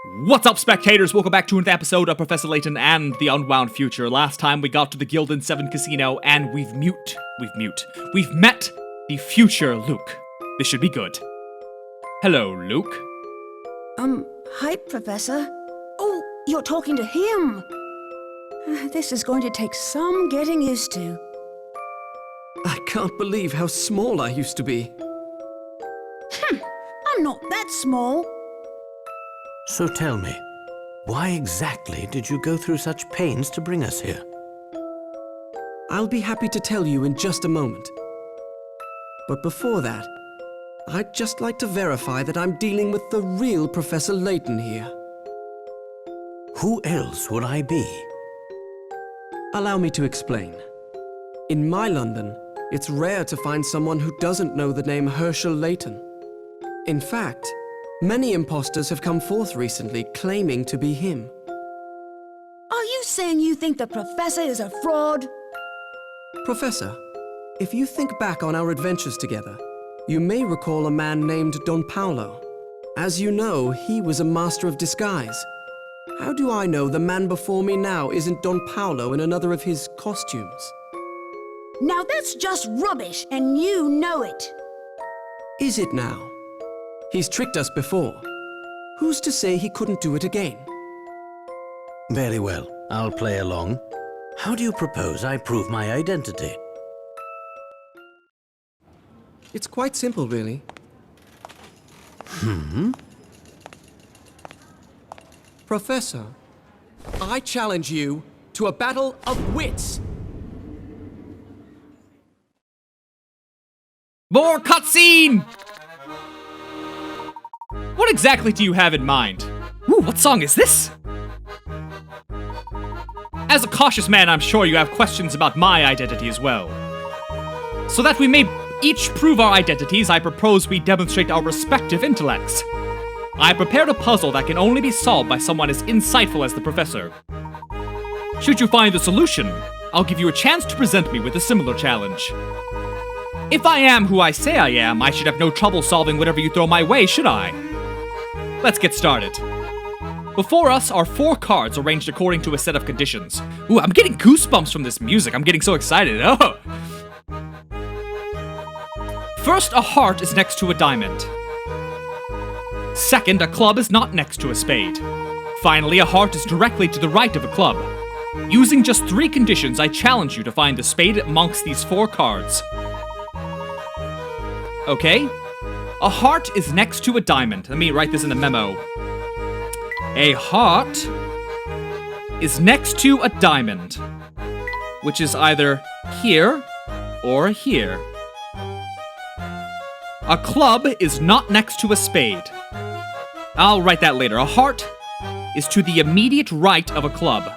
What's up, spectators? Welcome back to another episode of Professor Layton and the Unwound Future. Last time we got to the Gilded 7 casino, and we've met the future Luke. This should be good. Hello, Luke. Hi, Professor. Oh, you're talking to him. This is going to take some getting used to. I can't believe how small I used to be. I'm not that small. So tell me, why exactly did you go through such pains to bring us here? I'll be happy to tell you in just a moment. But before that, I'd just like to verify that I'm dealing with the real Professor Layton here. Who else would I be? Allow me to explain. In my London, it's rare to find someone who doesn't know the name Herschel Layton. In fact, many imposters have come forth recently claiming to be him. Are you saying you think the Professor is a fraud? Professor, if you think back on our adventures together, you may recall a man named Don Paolo. As you know, he was a master of disguise. How do I know the man before me now isn't Don Paolo in another of his costumes? Now that's just rubbish, and you know it. Is it now? He's tricked us before. Who's to say he couldn't do it again? Very well, I'll play along. How do you propose I prove my identity? It's quite simple, really. Professor, I challenge you to a battle of wits. More cutscene! What exactly do you have in mind? Ooh, what song is this? As a cautious man, I'm sure you have questions about my identity as well. So that we may each prove our identities, I propose we demonstrate our respective intellects. I prepared a puzzle that can only be solved by someone as insightful as the Professor. Should you find the solution, I'll give you a chance to present me with a similar challenge. If I am who I say I am, I should have no trouble solving whatever you throw my way, should I? Let's get started. Before us are 4 cards arranged according to a set of conditions. Ooh, I'm getting goosebumps from this music. I'm getting so excited. Oh! First, a heart is next to a diamond. Second, a club is not next to a spade. Finally, a heart is directly to the right of a club. Using just 3 conditions, I challenge you to find the spade amongst these 4 cards. Okay? A heart is next to a diamond. Let me write this in the memo. A heart is next to a diamond, which is either here or here. A club is not next to a spade. I'll write that later. A heart is to the immediate right of a club.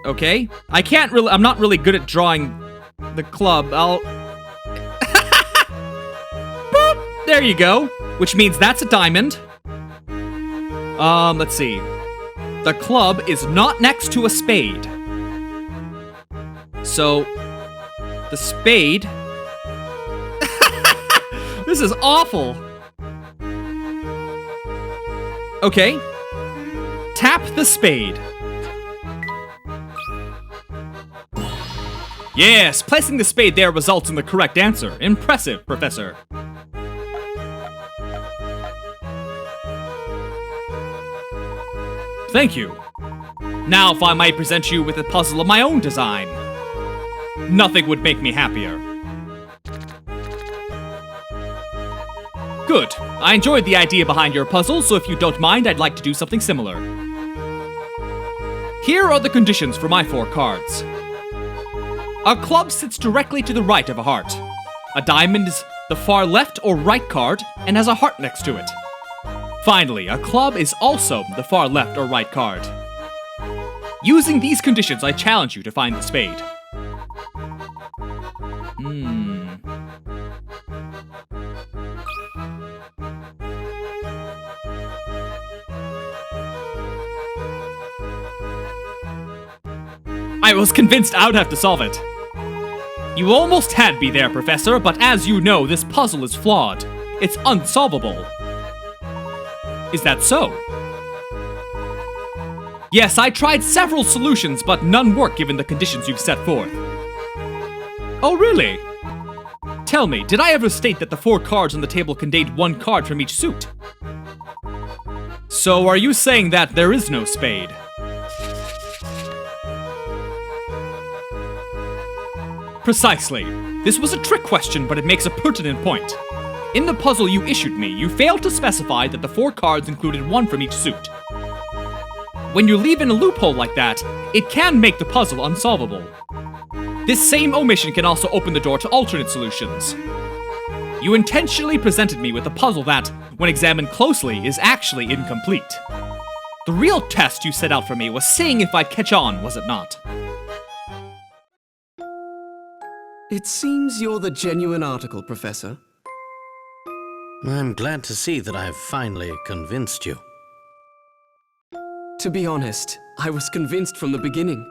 Okay? I'm not really good at drawing the club. Boop, there you go. Which means that's a diamond. Let's see. The club is not next to a spade. So, the spade... This is awful. Okay. Tap the spade. Yes, placing the spade there results in the correct answer. Impressive, Professor. Thank you. Now if I might present you with a puzzle of my own design. Nothing would make me happier. Good. I enjoyed the idea behind your puzzle, so if you don't mind, I'd like to do something similar. Here are the conditions for my 4 cards. A club sits directly to the right of a heart. A diamond is the far left or right card and has a heart next to it. Finally, a club is also the far left or right card. Using these conditions, I challenge you to find the spade. I was convinced I would have to solve it. You almost had me there, Professor, but as you know, this puzzle is flawed. It's unsolvable. Is that so? Yes, I tried several solutions, but none work given the conditions you've set forth. Oh, really? Tell me, did I ever state that the 4 cards on the table contained 1 card from each suit? So, are you saying that there is no spade? Precisely. This was a trick question, but it makes a pertinent point. In the puzzle you issued me, you failed to specify that the 4 cards included 1 from each suit. When you leave in a loophole like that, it can make the puzzle unsolvable. This same omission can also open the door to alternate solutions. You intentionally presented me with a puzzle that, when examined closely, is actually incomplete. The real test you set out for me was seeing if I'd catch on, was it not? It seems you're the genuine article, Professor. I'm glad to see that I've finally convinced you. To be honest, I was convinced from the beginning.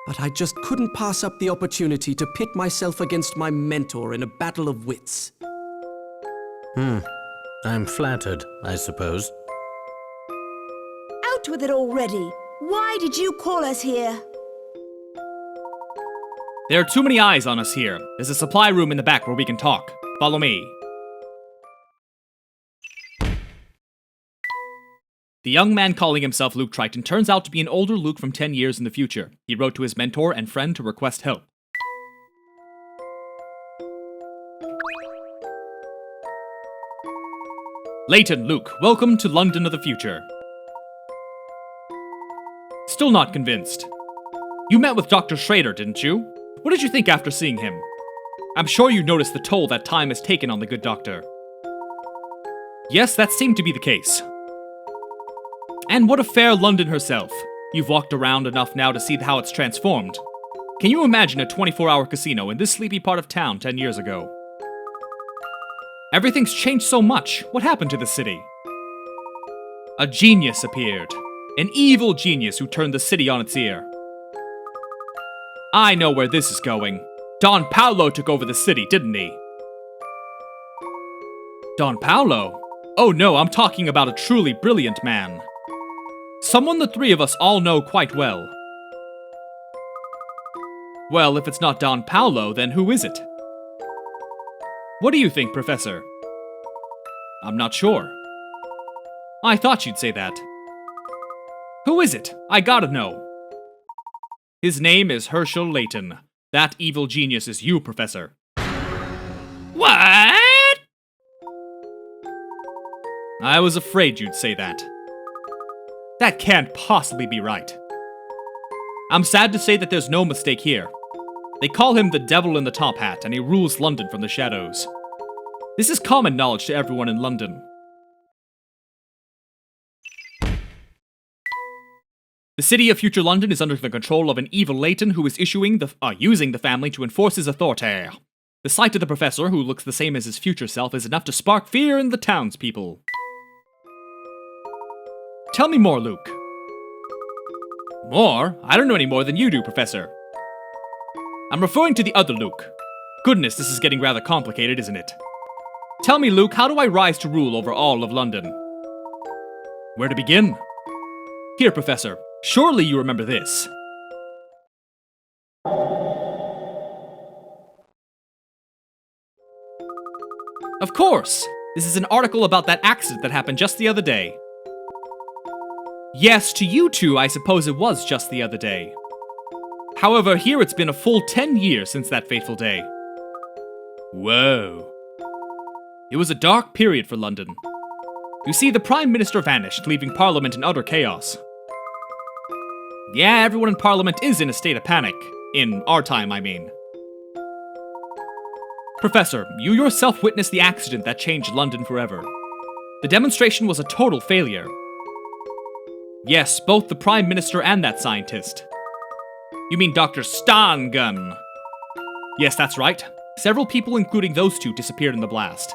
But I just couldn't pass up the opportunity to pit myself against my mentor in a battle of wits. I'm flattered, I suppose. Out with it already! Why did you call us here? There are too many eyes on us here. There's a supply room in the back where we can talk. Follow me. The young man calling himself Luke Reiton turns out to be an older Luke from 10 years in the future. He wrote to his mentor and friend to request help. Layton, Luke, welcome to London of the future. Still not convinced. You met with Dr. Schrader, didn't you? What did you think after seeing him? I'm sure you noticed the toll that time has taken on the good doctor. Yes, that seemed to be the case. And what of fair London herself? You've walked around enough now to see how it's transformed. Can you imagine a 24-hour casino in this sleepy part of town 10 years ago? Everything's changed so much. What happened to the city? A genius appeared. An evil genius who turned the city on its ear. I know where this is going. Don Paolo took over the city, didn't he? Don Paolo? Oh no, I'm talking about a truly brilliant man. Someone the 3 of us all know quite well. Well, if it's not Don Paolo, then who is it? What do you think, Professor? I'm not sure. I thought you'd say that. Who is it? I gotta know. His name is Herschel Layton. That evil genius is you, Professor. What? I was afraid you'd say that. That can't possibly be right. I'm sad to say that there's no mistake here. They call him the Devil in the Top Hat, and he rules London from the shadows. This is common knowledge to everyone in London. The city of future London is under the control of an evil Layton who is using the family to enforce his authority. The sight of the professor, who looks the same as his future self, is enough to spark fear in the townspeople. Tell me more, Luke. More? I don't know any more than you do, Professor. I'm referring to the other Luke. Goodness, this is getting rather complicated, isn't it? Tell me, Luke, how do I rise to rule over all of London? Where to begin? Here, Professor. Surely you remember this. Of course! This is an article about that accident that happened just the other day. Yes, to you two, I suppose it was just the other day. However, here it's been a full 10 years since that fateful day. Whoa. It was a dark period for London. You see, the Prime Minister vanished, leaving Parliament in utter chaos. Yeah, everyone in Parliament is in a state of panic. In our time, I mean. Professor, you yourself witnessed the accident that changed London forever. The demonstration was a total failure. Yes, both the Prime Minister and that scientist. You mean Dr. Stangun? Yes, that's right. Several people, including those two, disappeared in the blast.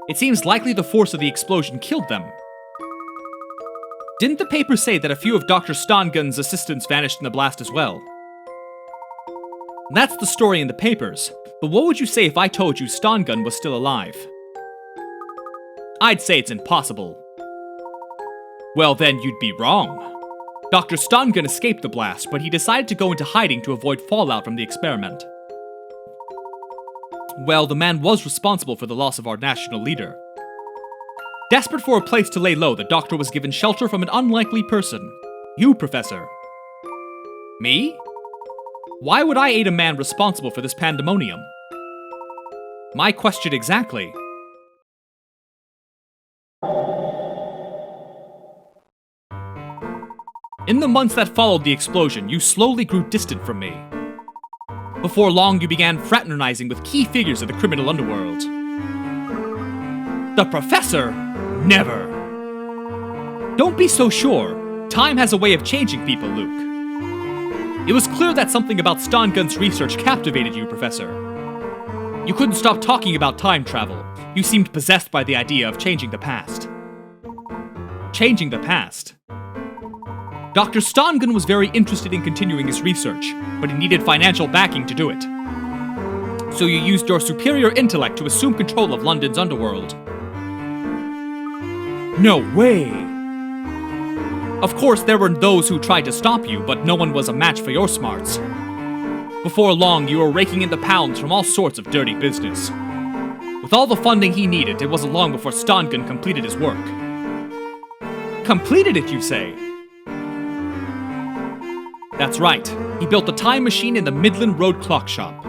It seems likely the force of the explosion killed them. Didn't the paper say that a few of Dr. Stangun's assistants vanished in the blast as well? That's the story in the papers, but what would you say if I told you Stangun was still alive? I'd say it's impossible. Well, then you'd be wrong. Dr. Stongun escaped the blast, but he decided to go into hiding to avoid fallout from the experiment. Well, the man was responsible for the loss of our national leader. Desperate for a place to lay low, the doctor was given shelter from an unlikely person. You, Professor. Me? Why would I aid a man responsible for this pandemonium? My question exactly. In the months that followed the explosion, you slowly grew distant from me. Before long, you began fraternizing with key figures of the criminal underworld. The Professor? Never. Don't be so sure. Time has a way of changing people, Luke. It was clear that something about Stongun's research captivated you, Professor. You couldn't stop talking about time travel. You seemed possessed by the idea of changing the past. Changing the past? Dr. Stongun was very interested in continuing his research, but he needed financial backing to do it. So you used your superior intellect to assume control of London's underworld. No way! Of course, there were those who tried to stop you, but no one was a match for your smarts. Before long, you were raking in the pounds from all sorts of dirty business. With all the funding he needed, it wasn't long before Stongun completed his work. Completed it, you say? That's right. He built the time machine in the Midland Road clock shop.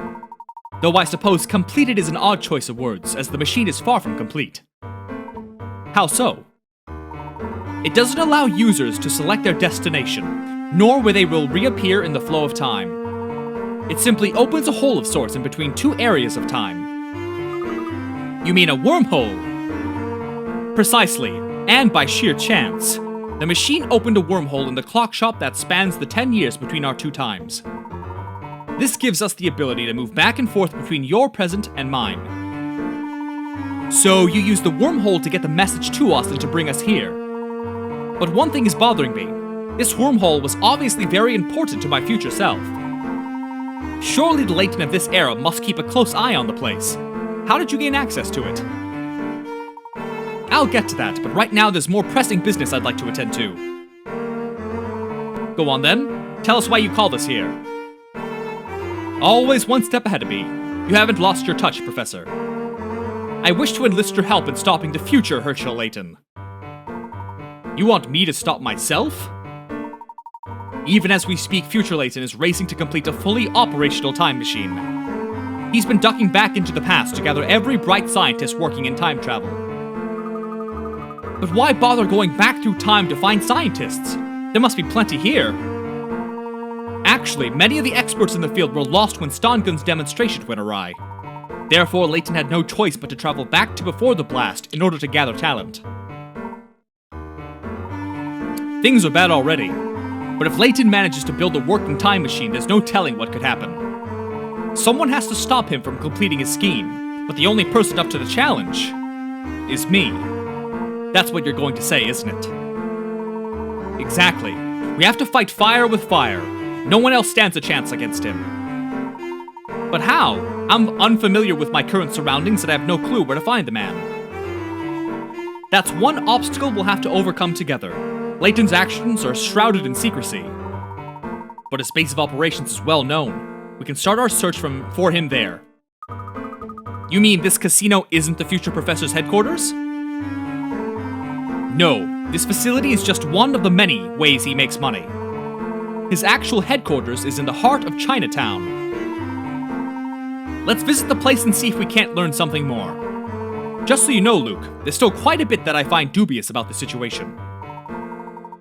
Though I suppose completed is an odd choice of words, as the machine is far from complete. How so? It doesn't allow users to select their destination, nor where they will reappear in the flow of time. It simply opens a hole of sorts in between two areas of time. You mean a wormhole? Precisely, and by sheer chance. The machine opened a wormhole in the clock shop that spans the 10 years between our two times. This gives us the ability to move back and forth between your present and mine. So you use the wormhole to get the message to us and to bring us here. But one thing is bothering me. This wormhole was obviously very important to my future self. Surely the Layton of this era must keep a close eye on the place. How did you gain access to it? I'll get to that, but right now there's more pressing business I'd like to attend to. Go on then. Tell us why you called us here. Always one step ahead of me. You haven't lost your touch, Professor. I wish to enlist your help in stopping the future Herschel Layton. You want me to stop myself? Even as we speak, future Layton is racing to complete a fully operational time machine. He's been ducking back into the past to gather every bright scientist working in time travel. But why bother going back through time to find scientists? There must be plenty here. Actually, many of the experts in the field were lost when Stongun's demonstration went awry. Therefore, Layton had no choice but to travel back to before the blast in order to gather talent. Things are bad already. But if Layton manages to build a working time machine, there's no telling what could happen. Someone has to stop him from completing his scheme, but the only person up to the challenge is me. That's what you're going to say, isn't it? Exactly. We have to fight fire with fire. No one else stands a chance against him. But how? I'm unfamiliar with my current surroundings and I have no clue where to find the man. That's one obstacle we'll have to overcome together. Layton's actions are shrouded in secrecy. But his base of operations is well known. We can start our search for him there. You mean this casino isn't the future professor's headquarters? No, this facility is just one of the many ways he makes money. His actual headquarters is in the heart of Chinatown. Let's visit the place and see if we can't learn something more. Just so you know, Luke, there's still quite a bit that I find dubious about the situation.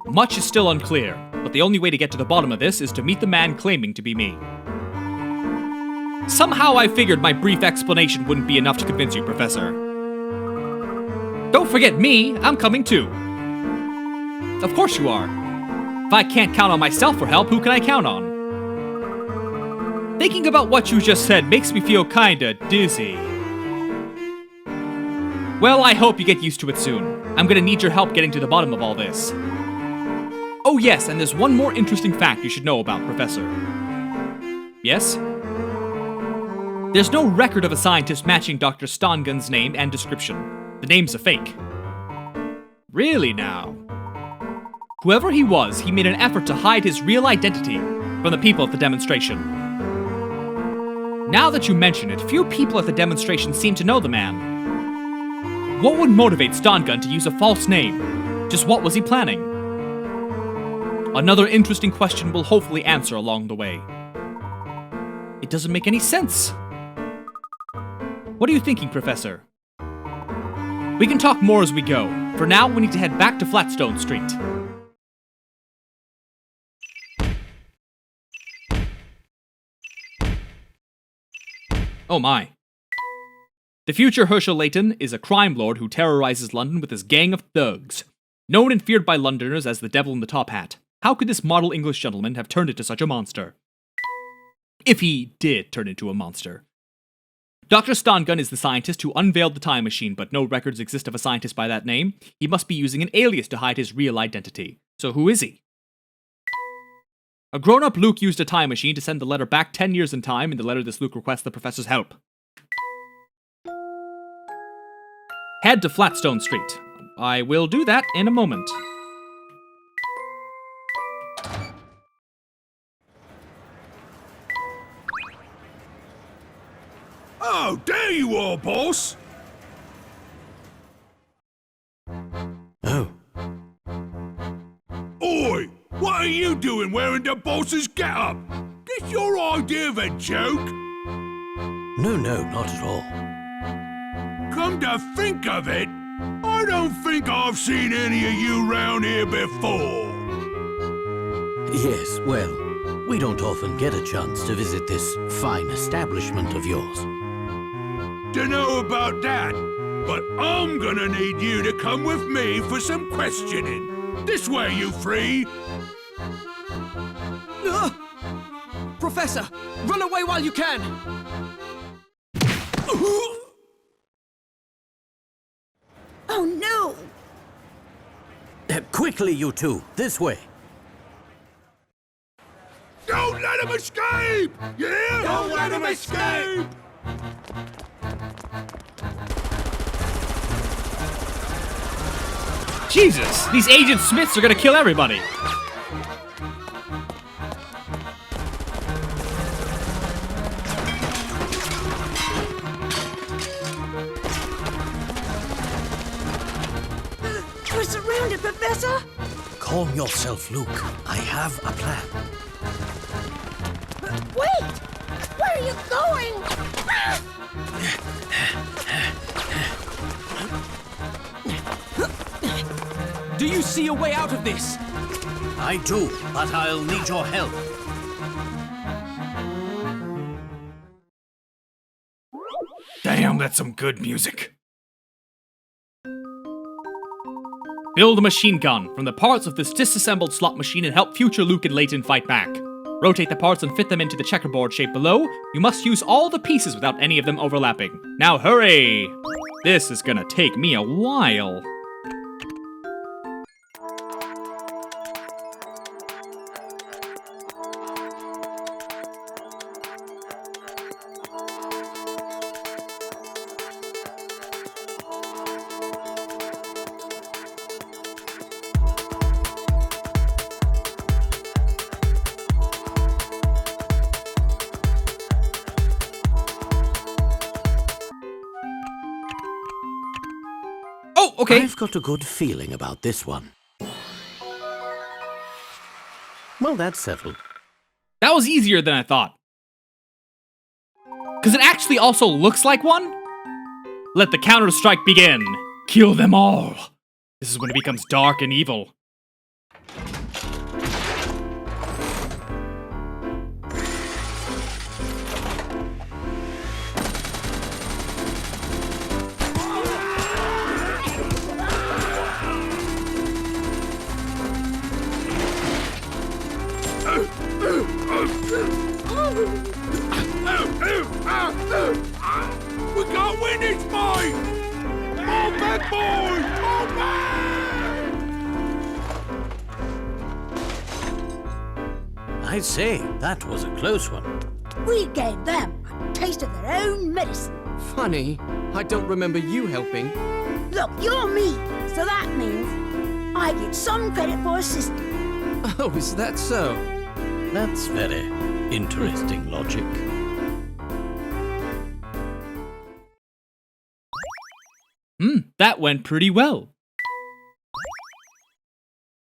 Much is still unclear, but the only way to get to the bottom of this is to meet the man claiming to be me. Somehow I figured my brief explanation wouldn't be enough to convince you, Professor. Don't forget me, I'm coming too. Of course you are. If I can't count on myself for help, who can I count on? Thinking about what you just said makes me feel kinda dizzy. Well, I hope you get used to it soon. I'm gonna need your help getting to the bottom of all this. Oh yes, and there's one more interesting fact you should know about, Professor. Yes? There's no record of a scientist matching Dr. Stongun's name and description. The name's a fake. Really now? Whoever he was, he made an effort to hide his real identity from the people at the demonstration. Now that you mention it, few people at the demonstration seem to know the man. What would motivate Stongun to use a false name? Just what was he planning? Another interesting question we'll hopefully answer along the way. It doesn't make any sense. What are you thinking, Professor? We can talk more as we go. For now, we need to head back to Flatstone Street. Oh my. The future Herschel Layton is a crime lord who terrorizes London with his gang of thugs. Known and feared by Londoners as the Devil in the Top Hat, how could this model English gentleman have turned into such a monster? If he did turn into a monster. Dr. Stongun is the scientist who unveiled the time machine, but no records exist of a scientist by that name. He must be using an alias to hide his real identity. So who is he? A grown-up Luke used a time machine to send the letter back 10 years in time. In the letter, this Luke requests the professor's help. Head to Flatstone Street. I will do that in a moment. Oh, there you are, boss! Oh, Oi! What are you doing wearing the boss's getup? This your idea of a joke? no, not at all. Come to think of it, I don't think I've seen any of you round here before. Yes, well, we don't often get a chance to visit this fine establishment of yours. Dunno about that, but I'm gonna need you to come with me for some questioning. This way, you three. Professor, run away while you can! Oh no! Quickly, you two, this way. Don't let him escape! You hear? Don't let him escape! Jesus! These Agent Smiths are gonna kill everybody! We're surrounded, Professor! Calm yourself, Luke. I have a plan. Wait! Where are you going? Do you see a way out of this? I do, but I'll need your help. Damn, that's some good music. Build a machine gun from the parts of this disassembled slot machine and help future Luke and Layton fight back. Rotate the parts and fit them into the checkerboard shape below. You must use all the pieces without any of them overlapping. Now hurry! This is gonna take me a while. Oh, okay. I've got a good feeling about this one. Well, that's settled. That was easier than I thought. Because it actually also looks like one. Let the counter-strike begin. Kill them all. This is when it becomes dark and evil. We can't win this fight! More bad boys! More bad! I'd say that was a close one. We gave them a taste of their own medicine. Funny, I don't remember you helping. Look, you're me, so that means I get some credit for assisting. Oh, is that so? That's very interesting logic. That went pretty well.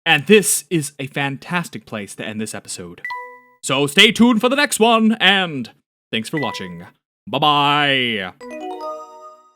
And this is a fantastic place to end this episode. So stay tuned for the next one, and thanks for watching. Bye-bye.